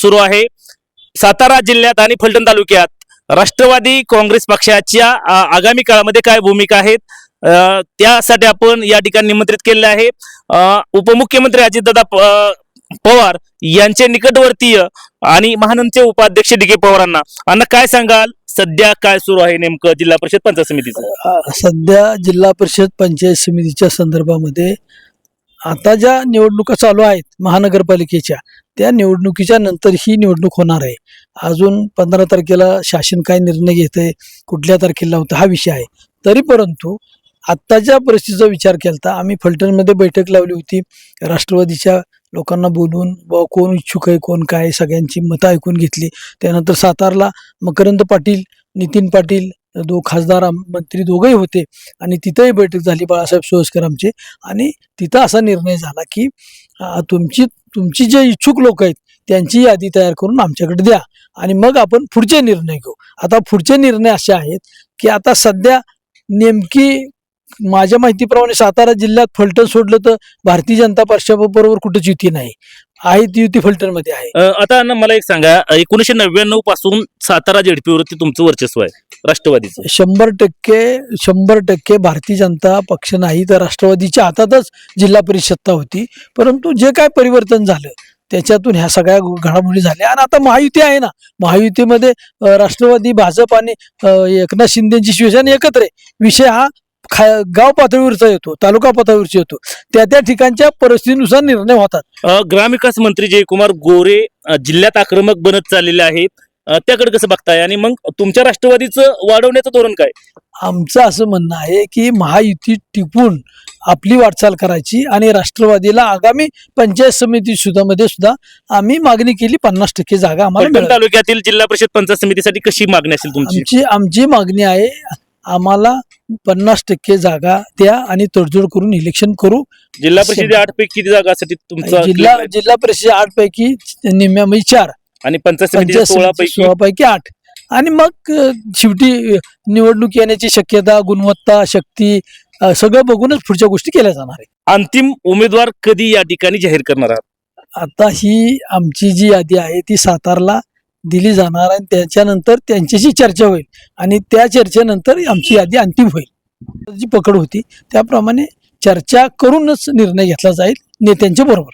सुरू आहे. सातारा जिल्ह्यात आणि फलटण तालुक्यात राष्ट्रवादी काँग्रेस पक्षाच्या आगामी काळामध्ये काय भूमिका आहेत त्यासाठी आपण या ठिकाणी निमंत्रित केलेले आहे. उपमुख्यमंत्री अजितदादा पवार यांचे निकटवर्तीय आणि महानंदचे उपाध्यक्ष डी के पवारांना. अण्णा, काय सांगाल, सध्या काय सुरू आहे नेमकं जिल्हा परिषद पंचायत समितीचं? सध्या जिल्हा परिषद पंचायत समितीच्या संदर्भामध्ये आता ज्या निवडणुका चालू आहेत महानगरपालिकेच्या, त्या निवडणुकीच्या नंतर ही निवडणूक होणार आहे. अजून 15 तारखेला शासन काय निर्णय घेतंय, कुठल्या तारखेला होतं हा विषय आहे. तरी परंतु आत्ताच्या परिस्थितीचा विचार केला, आम्ही फलटणमध्ये बैठक लावली होती. राष्ट्रवादीच्या लोकांना बोलून कोण इच्छुक आहे, कोण काय, सगळ्यांची मतं ऐकून घेतली. त्यानंतर सातारला मकरंद पाटील, नितीन पाटील, खासदार मंत्री दोघंही होते आणि तिथंही बैठक झाली बाळासाहेब सोळसकर आमचे. आणि तिथं असा निर्णय झाला की तुमची जे इच्छुक लोक आहेत त्यांची यादी तयार करून आमच्याकडे द्या आणि मग आपण पुढचे निर्णय घेऊ. आता पुढचे निर्णय असे आहेत की आता सध्या नेमकी माझ्या माहितीप्रमाणे सातारा जिल्ह्यात फलटण सोडलं तर भारतीय जनता पक्षाबरोबर कुठंच युती नाही आहे. ती युती फलटणमध्ये आहे. आता मला एक सांगा, 1999 पासून सातारा जेडपीवरती तुमचं वर्चस्व आहे राष्ट्रवादीचं? 100% भारतीय जनता पक्ष नाही तर राष्ट्रवादीच्या हातातच जिल्हा परिषद सत्ता होती. परंतु जे काय परिवर्तन झालं त्याच्यातून ह्या सगळ्या घडामोडी झाल्या आणि आता महायुती आहे ना, महायुतीमध्ये राष्ट्रवादी, भाजप आणि एकनाथ शिंदेची शिवसेना एकत्र आहे. विषय हा गाव पातळीवरचा येतो, तालुका पातळीवरचा येतो, त्या ठिकाणच्या परिस्थितीनुसार निर्णय होतात. ग्रामविकास मंत्री जयकुमार गोरे जिल्ह्यात आक्रमक बनत चाललेले आहेत, त्याकडे कसं बघताय आणि मग तुमच्या राष्ट्रवादीचं वाढवण्याचं धोरण काय? आमचं असं म्हणणं आहे की महायुती टिकून आपली वाटचाल करायची आणि राष्ट्रवादीला आगामी पंचायत समिती सुद्धा आम्ही मागणी केली 50% जागा आम्हाला. तालुक्यातील जिल्हा परिषद पंचायत समितीसाठी कशी मागणी असेल तुमची? आमची मागणी आहे आम्हाला 50% जागा द्या आणि तडजोड करून इलेक्शन करू. जिल्हा परिषद 8 पैकी किती जागासाठी तुमचा? जिल्हा परिषद 8 पैकी निम्म्या 4 आणि पंचायत समिती 16 पैकी 8. आणि मग शेवटी निवडणूक येण्याची शक्यता, गुणवत्ता, शक्ती सगळं बघूनच पुढच्या गोष्टी केल्या जाणार आहे. अंतिम उमेदवार कधी या ठिकाणी जाहीर करणार आहात? आता ही आमची जी यादी आहे ती सातारला दिली जाणार आणि त्याच्यानंतर त्यांच्याशी चर्चा होईल आणि त्या चर्चेनंतर आमची यादी अंतिम होईल. जी पकड होती त्याप्रमाणे चर्चा करूनच निर्णय घेतला जाईल नेत्यांच्या बरोबर.